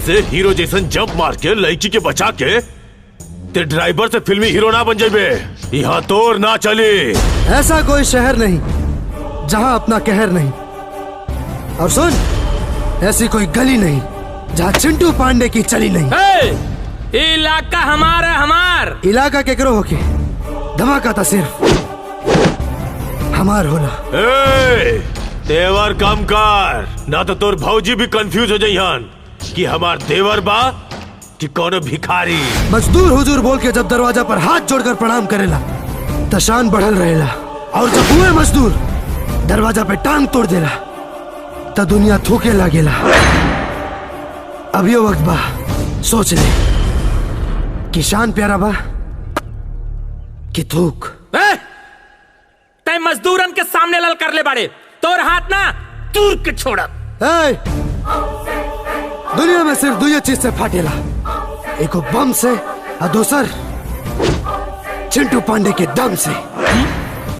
से हीरो जैसन जंप मार के लड़की के बचा के ते ड्राइवर से फिल्मी हीरो ना बन जाबे। यहाँ तोर ना चली। ऐसा कोई शहर नहीं जहाँ अपना कहर नहीं, और सुन, ऐसी कोई गली नहीं जहाँ चिंटू पांडे की चली नहीं। इलाका हमारा हमार इलाका केकरो होके धमाका था सिर्फ हमार होला। देवर कम कर, ना तो तोर भौजी भी कंफ्यूज हो जाइहन कि हमार देवर बा कि कोनो भिखारी। मजदूर हुजूर बोल के जब दरवाजा पर हाथ जोड़कर प्रणाम करेला तो शान बढ़ल रहेला, और जब हुए मजदूर दरवाजा पे टांग तोड़ देला तो दुनिया थूके लागेला। अब ये वक्त बा, सोच ले कि शान प्यारा बा कि थूक। तय मजदूरन के सामने लल कर ले बाड़े, तोर हाथ ना दूर के छोड़ा। दुनिया में सिर्फ दो चीज से फाटेला, एक बम से और दूसर चिंटू पांडे के दम से।